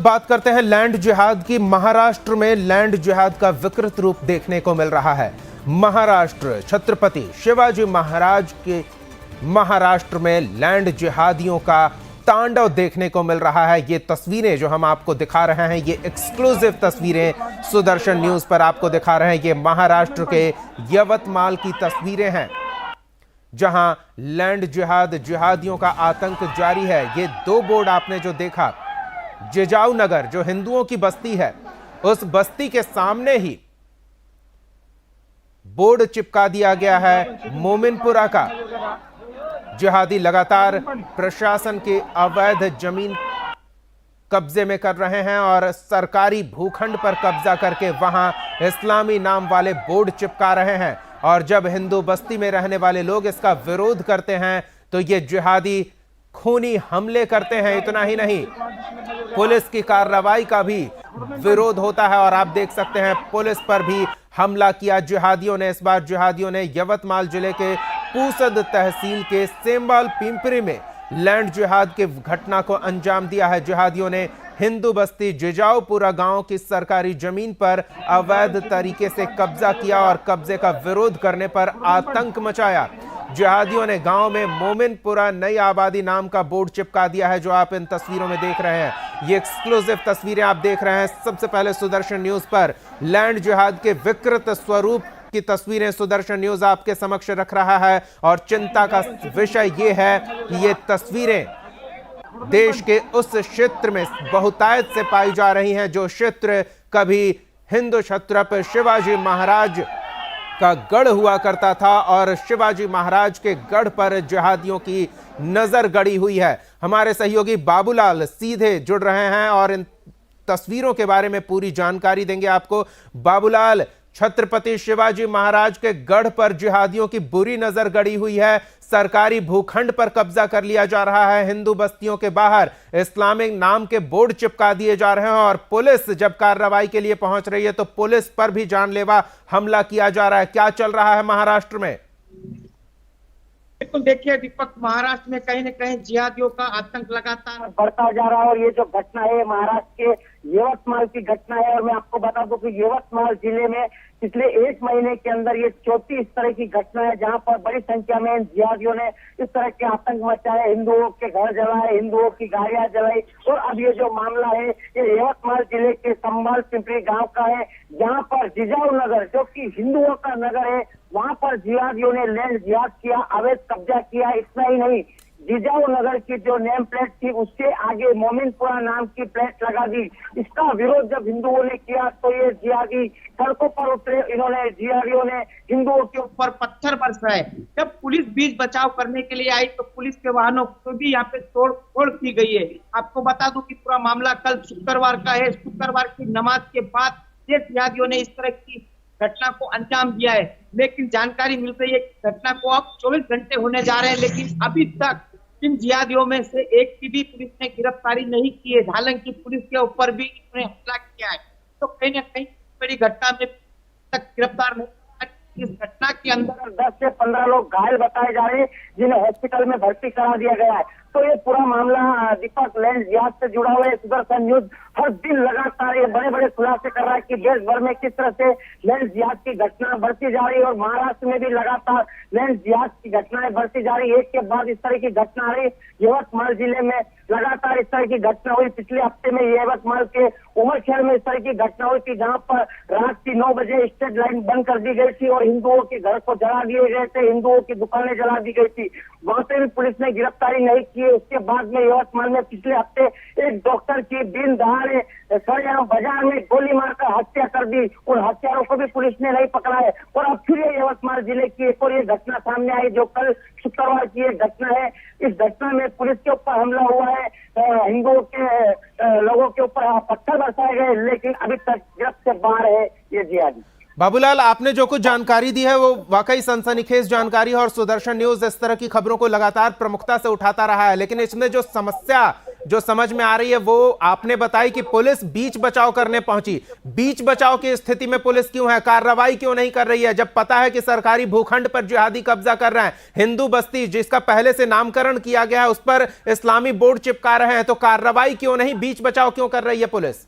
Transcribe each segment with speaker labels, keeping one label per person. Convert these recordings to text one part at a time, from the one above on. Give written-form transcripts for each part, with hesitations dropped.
Speaker 1: बात करते हैं लैंड जिहाद की। महाराष्ट्र में लैंड जिहाद का विकृत रूप देखने को मिल रहा है। महाराष्ट्र, छत्रपति शिवाजी महाराज के महाराष्ट्र में लैंड जिहादियों का तांडव देखने को मिल रहा है। ये तस्वीरें जो हम आपको दिखा रहे हैं, ये एक्सक्लूसिव तस्वीरें सुदर्शन न्यूज पर आपको दिखा रहे हैं। ये महाराष्ट्र के यवतमाल की तस्वीरें हैं, जहां लैंड जिहाद, जिहादियों का आतंक जारी है। ये दो बोर्ड आपने जो देखा, जिजाऊ नगर जो हिंदुओं की बस्ती है, उस बस्ती के सामने ही बोर्ड चिपका दिया गया है मोमिनपुरा का। जिहादी लगातार प्रशासन के अवैध जमीन कब्जे में कर रहे हैं और सरकारी भूखंड पर कब्जा करके वहां इस्लामी नाम वाले बोर्ड चिपका रहे हैं। और जब हिंदू बस्ती में रहने वाले लोग इसका विरोध करते हैं तो ये जिहादी खूनी हमले करते हैं। इतना ही नहीं, पुलिस की कार्रवाई का भी विरोध होता है और आप देख सकते हैं पुलिस पर भी हमला किया जिहादियों ने। इस बार जिहादियों ने यवतमाल जिले के पूसद तहसील के सेमवाल पिंपरी में लैंड जिहाद के घटना को अंजाम दिया है। जिहादियों ने हिंदू बस्ती जिजाऊपुरा गांव की सरकारी जमीन पर अवैध तरीके से कब्जा किया और कब्जे का विरोध करने पर आतंक मचाया। जिहादियों ने गांव में मोमिनपुरा नई आबादी नाम का बोर्ड चिपका दिया है, जो आप इन तस्वीरों में देख रहे हैं। ये एक्सक्लूसिव तस्वीरें आप देख रहे हैं सबसे पहले सुदर्शन न्यूज पर। लैंड जिहाद के विकृत स्वरूप की तस्वीरें सुदर्शन न्यूज आपके समक्ष रख रहा है और चिंता का विषय यह है कि ये तस्वीरें देश के उस क्षेत्र में बहुतायत से पाई जा रही हैं, जो क्षेत्र कभी हिंदू छत्रपति शिवाजी महाराज का गढ़ हुआ करता था और शिवाजी महाराज के गढ़ पर जिहादियों की नजर गड़ी हुई है। हमारे सहयोगी बाबूलाल सीधे जुड़ रहे हैं और इन तस्वीरों के बारे में पूरी जानकारी देंगे आपको। बाबूलाल, छत्रपति शिवाजी महाराज के गढ़ पर जिहादियों की बुरी नजर गड़ी हुई है, सरकारी भूखंड पर कब्जा कर लिया जा रहा है, हिंदू बस्तियों के बाहर इस्लामिक नाम के बोर्ड चिपका दिए जा रहे हैं और पुलिस जब कार्रवाई के लिए पहुंच रही है तो पुलिस पर भी जानलेवा हमला किया जा रहा है। क्या चल रहा है महाराष्ट्र में?
Speaker 2: बिल्कुल, देखिए दीपक, महाराष्ट्र में कहीं न कहीं जिहादियों का आतंक लगातार बढ़ता जा रहा है और ये जो घटना है महाराष्ट्र के यवतमाल की घटना है। और मैं आपको बता दूं कि यवतमाल जिले में पिछले एक महीने के अंदर ये चौथी इस तरह की घटना है जहां पर बड़ी संख्या में जिहादियों ने इस तरह के आतंक मचाए, हिंदुओं के घर जलाए, हिंदुओं की गाड़ियां जलाई। और अब ये जो मामला है ये यवतमाल जिले के संभाल पिंपरी गांव का है, जहां पर जिजाऊ नगर जो कि हिंदुओं का नगर है, वहां पर जिहादियों ने लैंड जिहाद किया, अवैध कब्जा किया। इतना ही नहीं, जिजाऊ नगर की जो नेम प्लेट थी उससे आगे मोमिनपुरा नाम की प्लेट लगा दी। इसका विरोध जब हिंदुओं ने किया तो ये जिहादी सड़कों पर उतरे। इन्होंने जिहादियों ने हिंदुओं के ऊपर पत्थर बरसाए। जब पुलिस बीच बचाव करने के लिए आई तो पुलिस के वाहनों को भी यहाँ पे तोड़ की गई है। आपको बता दूं कि पूरा मामला कल शुक्रवार का है। शुक्रवार की नमाज के बाद ये जिहादियों ने इस तरह की घटना को अंजाम दिया है। लेकिन जानकारी मिल रही है कि घटना को अब 24 घंटे होने जा रहे हैं, लेकिन अभी तक इन जिहादियों में से एक की भी पुलिस ने गिरफ्तारी नहीं की है। हालांकि पुलिस के ऊपर भी इन्होंने हमला किया है, तो कहीं न कहीं बड़ी घटना में तक गिरफ्तार नहीं। इस घटना के अंदर 10 से 15 लोग घायल बताए जा रहे हैं, जिन्हें हॉस्पिटल में भर्ती करा दिया गया है। तो ये पूरा मामला दीपक लैंड जिहाद से जुड़ा हुआ है। सुदर्शन न्यूज हर दिन लगातार ये बड़े बड़े खुलासे कर रहा है कि देश भर में किस तरह से लैंड जिहाद की घटना बढ़ती जा रही है और महाराष्ट्र में भी लगातार लैंड जिहाद की घटनाएं बढ़ती जा रही है। एक के बाद इस तरह की घटना आ रही। यवतमाल जिले में लगातार इस तरह की घटना हुई। पिछले हफ्ते में यवतमाल के उमरखेड़ में इस तरह की घटना हुई थी, जहां पर रात की 9 बजे स्ट्रीट लाइन बंद कर दी गई थी और हिंदुओं के घर को जला दिए गए थे, हिंदुओं की दुकानें जला दी गई थी। वहां से भी पुलिस ने गिरफ्तारी नहीं की है। उसके बाद में यवतमाल में पिछले हफ्ते एक डॉक्टर की दिन दहाड़े सरेआम बाजार में गोली मारकर हत्या कर दी। उन हत्यारों को भी पुलिस ने नहीं पकड़ा है। और अब फिर ये यवतमाल जिले की एक और ये घटना सामने आई, जो कल शुक्रवार की एक घटना है। इस घटना में पुलिस के ऊपर हमला हुआ है, हिंदुओं के लोगों के ऊपर पत्थर बरसाए गए, लेकिन अभी तक गिरफ्त से बाहर है ये जिहादी।
Speaker 1: बाबूलाल, आपने जो कुछ जानकारी दी है वो वाकई सनसनीखेज जानकारी है और सुदर्शन न्यूज इस तरह की खबरों को लगातार प्रमुखता से उठाता रहा है, लेकिन इसमें जो समस्या जो समझ में आ रही है वो आपने बताई कि पुलिस बीच बचाव करने पहुंची। बीच बचाव की स्थिति में पुलिस क्यों है, कार्रवाई क्यों नहीं कर रही है, जब पता है कि सरकारी भूखंड पर जिहादी कब्जा कर रहे हैं, हिंदू बस्ती जिसका पहले से नामकरण किया गया है उस पर इस्लामी बोर्ड चिपका रहे हैं, तो कार्रवाई क्यों नहीं, बीच बचाव क्यों कर रही है पुलिस?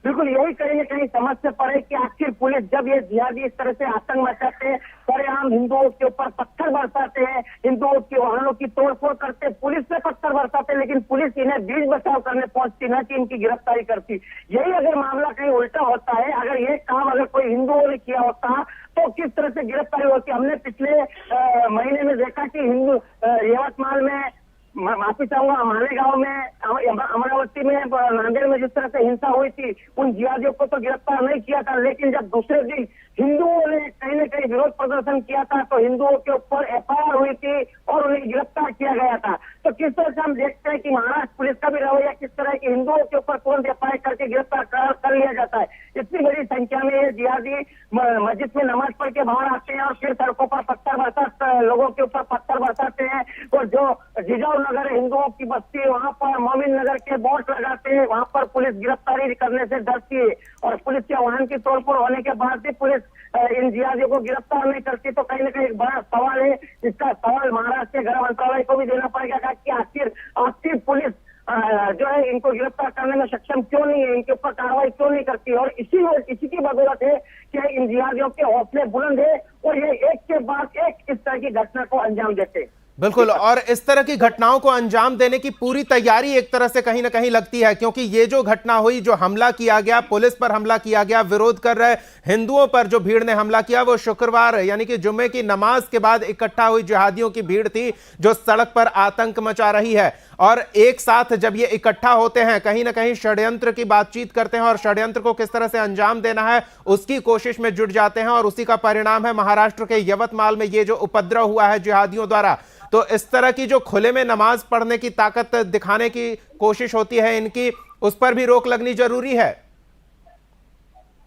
Speaker 2: बिल्कुल यही कहीं न कहीं समझ से पड़े कि आखिर पुलिस जब ये जिहादी इस तरह से आतंक मचाते हैं, सरेआम हिंदुओं के ऊपर पत्थर बरसाते हैं, हिंदुओं के वाहनों की तोड़फोड़ करते, पुलिस पे पत्थर बरसाते, लेकिन पुलिस इन्हें बीच बचाव करने पहुंचती, न कि इनकी गिरफ्तारी करती। यही अगर मामला कहीं उल्टा होता है, अगर ये काम अगर कोई हिंदुओं ने किया होता तो किस तरह से गिरफ्तारी होती। हमने पिछले महीने में देखा कि हिंदू यवतमाल में, माफी चाहूंगा, मालेगांव में, अमरावती में, नांदेड़ में जिस तरह से हिंसा हुई थी, उन जिहादियों को तो गिरफ्तार नहीं किया था, लेकिन जब दूसरे दिन हिंदुओं ने कहीं न कहीं विरोध प्रदर्शन किया था तो हिंदुओं के ऊपर एफआईआर हुई थी और उन्हें गिरफ्तार किया गया था। तो किस तरह से हम देखते हैं कि महाराष्ट्र पुलिस का भी रवैया किस तरह है कि हिंदुओं के ऊपर तुरंत एफआईआर करके गिरफ्तार कर लिया जाता है। इतनी बड़ी संख्या में ये जिहादी मस्जिद में नमाज पढ़ के बाहर आते हैं और फिर सड़कों पर पत्थर बरसाते, लोगों के ऊपर पत्थर बरसाते हैं। और जो जिजाऊ नगर है हिंदुओं की बस्ती है, वहां पर मोमिन नगर के बोर्ड लगाते हैं, वहां पर पुलिस गिरफ्तारी करने से डरती है और पुलिस के वाहन की तोड़फोड़ होने के बाद भी पुलिस इन जिहादियों को गिरफ्तार नहीं करती। तो कहीं न कहीं एक बड़ा सवाल है, इसका सवाल महाराष्ट्र के गृह मंत्रालय को भी देना पड़ेगा कि आखिर पुलिस जो है इनको गिरफ्तार करने में सक्षम क्यों नहीं है, इनके ऊपर कार्रवाई क्यों नहीं करती। और इसी की बदौलत है कि इन जिहादियों के हौसले बुलंद है और ये एक के बाद एक इस तरह की घटना को अंजाम देते हैं।
Speaker 1: बिल्कुल, और इस तरह की घटनाओं को अंजाम देने की पूरी तैयारी एक तरह से कहीं ना कहीं लगती है, क्योंकि ये जो घटना हुई, जो हमला किया गया, पुलिस पर हमला किया गया, विरोध कर रहे हिंदुओं पर जो भीड़ ने हमला किया, वो शुक्रवार यानी कि जुम्मे की नमाज के बाद इकट्ठा हुई जिहादियों की भीड़ थी जो सड़क पर आतंक मचा रही है। और एक साथ जब ये इकट्ठा होते हैं, कहीं ना कहीं षड्यंत्र की बातचीत करते हैं और षड्यंत्र को किस तरह से अंजाम देना है उसकी कोशिश में जुट जाते हैं, और उसी का परिणाम है महाराष्ट्र के यवतमाल में ये जो उपद्रव हुआ है जिहादियों द्वारा। तो इस तरह की जो खुले में नमाज पढ़ने की ताकत दिखाने की कोशिश होती है इनकी, उस पर भी रोक लगनी जरूरी है।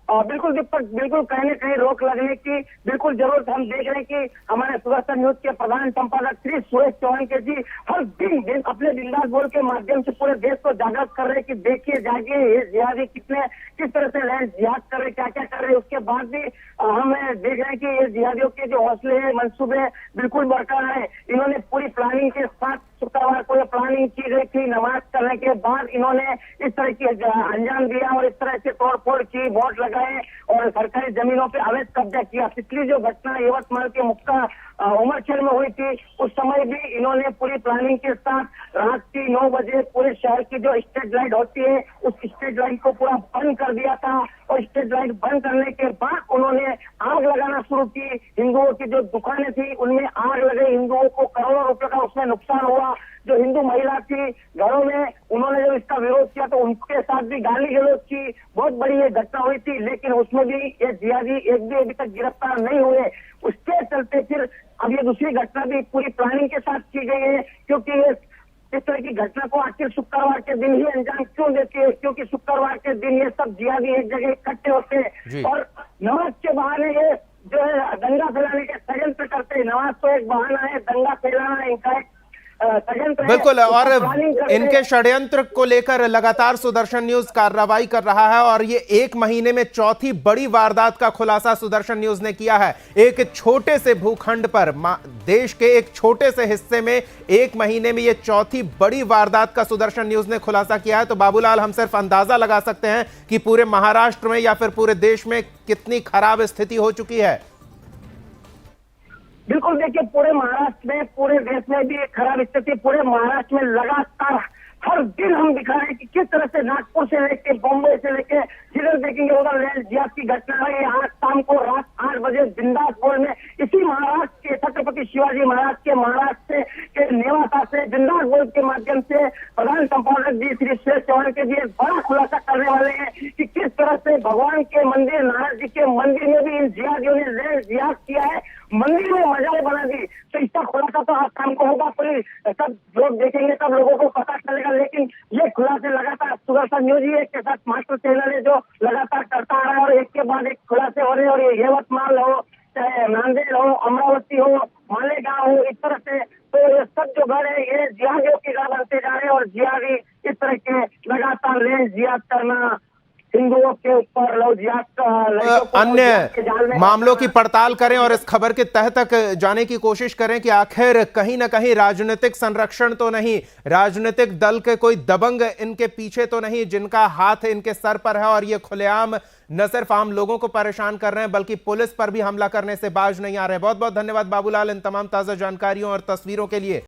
Speaker 2: बिल्कुल दीपक, बिल्कुल कहीं न कहीं रोक लगने की बिल्कुल जरूरत। हम देख रहे हैं कि हमारे सुदर्शन न्यूज के प्रधान संपादक श्री सुरेश चौहान के जी हर दिन अपने बिंदास बोल के माध्यम से पूरे देश को जागृत कर रहे हैं कि देखिए जागिए, ये जिहादी किस तरह से लैंड जिहाद कर रहे, क्या क्या कर रहे। उसके बाद भी हम देख रहे हैं कि ये जिहादियों के जो हौसले हैं, मंसूबे बिल्कुल बरकरार है। इन्होंने पूरी प्लानिंग के साथ शुक्रवार को ये प्लानिंग की गई थी, नमाज करने के बाद इन्होंने इस तरह की अंजाम दिया और इस तरह से तोड़फोड़ की, वोट लगाए और सरकारी जमीनों पे अवैध कब्जा किया। पिछली जो घटना यवतमाल के मुक्का उमरखेड़ में हुई थी, उस समय भी इन्होंने पूरी प्लानिंग के साथ रात की 9 बजे पूरे शहर की जो स्ट्रीट लाइट होती है उस स्ट्रीट लाइट को पूरा बंद कर दिया था और स्ट्रीट लाइट बंद करने के बाद उन्होंने आग लगाना शुरू की। हिंदुओं की जो दुकानें थी उनमें आग लगे, हिंदुओं को करोड़ों रुपए का उसमें नुकसान हुआ। जो हिंदू महिला थी घरों में, उन्होंने जब इसका विरोध किया तो उनके साथ भी गाली गलौज की, बहुत बड़ी ये घटना हुई थी। लेकिन उसमें भी ये जिहादी एक भी अभी तक गिरफ्तार नहीं हुए। उसके चलते फिर अब ये दूसरी घटना भी पूरी प्लानिंग के साथ की गई है, क्योंकि ये इस तरह की घटना को आखिर शुक्रवार के दिन ही अंजाम क्यों देती है, क्योंकि शुक्रवार के दिन ये सब जिहादी एक जगह इकट्ठे होते हैं और नमाज के बहाने ये जो है दंगा फैलाने के षड्यंत्र करते हैं। नमाज तो एक बहाना है, दंगा फैलाना इनका एक
Speaker 1: बिल्कुल, और इनके षड्यंत्र को लेकर लगातार सुदर्शन न्यूज कार्रवाई कर रहा है और ये एक महीने में चौथी बड़ी वारदात का खुलासा सुदर्शन न्यूज ने किया है। एक छोटे से भूखंड पर, देश के एक छोटे से हिस्से में एक महीने में ये चौथी बड़ी वारदात का सुदर्शन न्यूज ने खुलासा किया है। तो बाबूलाल, हम सिर्फ अंदाजा लगा सकते हैं कि पूरे महाराष्ट्र में या फिर पूरे देश में कितनी खराब स्थिति हो चुकी है।
Speaker 2: बिल्कुल, देखिए पूरे महाराष्ट्र में, पूरे देश में भी एक खराब स्थिति। पूरे महाराष्ट्र में लगातार हर दिन हम दिखा रहे हैं कि किस तरह से नागपुर से लेके बॉम्बे से लेके जिधर देखेंगे उधर लैंड जिहाद की घटना है। आज शाम को रात 8 बजे बिंदास बोल में इसी महाराष्ट्र के छत्रपति शिवाजी महाराज के महाराष्ट्र के नेवासा से बिंदास बोल के माध्यम से प्रधान संपादक जी श्री सुरेश चौहान के जी बड़ा खुलासा करने वाले हैं कि किस तरह से भगवान के मंदिर, नारायण जी के मंदिर में भी इन जिहादियों ने लैंड जिहाद किया है, मंदिर में मजाक बना दी। तो इसका खुलासा तो आज शाम को होगा, कोई सब लोग देखेंगे तब लोगों को पता चलेगा। लेकिन ये खुलासे लगातार सुदर्शन न्यूज ही एक के साथ मास्टर चैनल है जो लगातार करता आ रहा है और एक के बाद एक खुलासे हो रहे हैं। और ये यवतमाल हो, चाहे नांदेड़ हो, अमरावती हो, मालेगांव हो, इस तरह से तो ये सब जो घर है ये जिहादियों की घर बनते जा रहे हैं और जिहादी इस तरह के लगातार रेंज जिहाद करना, हिंदुओं के ऊपर लव जिहाद,
Speaker 1: अन्य मामलों की पड़ताल करें और इस खबर के तह तक जाने की कोशिश करें कि आखिर कहीं ना कहीं राजनीतिक संरक्षण तो नहीं, राजनीतिक दल के कोई दबंग इनके पीछे तो नहीं जिनका हाथ इनके सर पर है और ये खुलेआम न सिर्फ आम लोगों को परेशान कर रहे हैं बल्कि पुलिस पर भी हमला करने से बाज नहीं आ रहे। बहुत बहुत धन्यवाद बाबूलाल इन तमाम ताजा जानकारियों और तस्वीरों के लिए।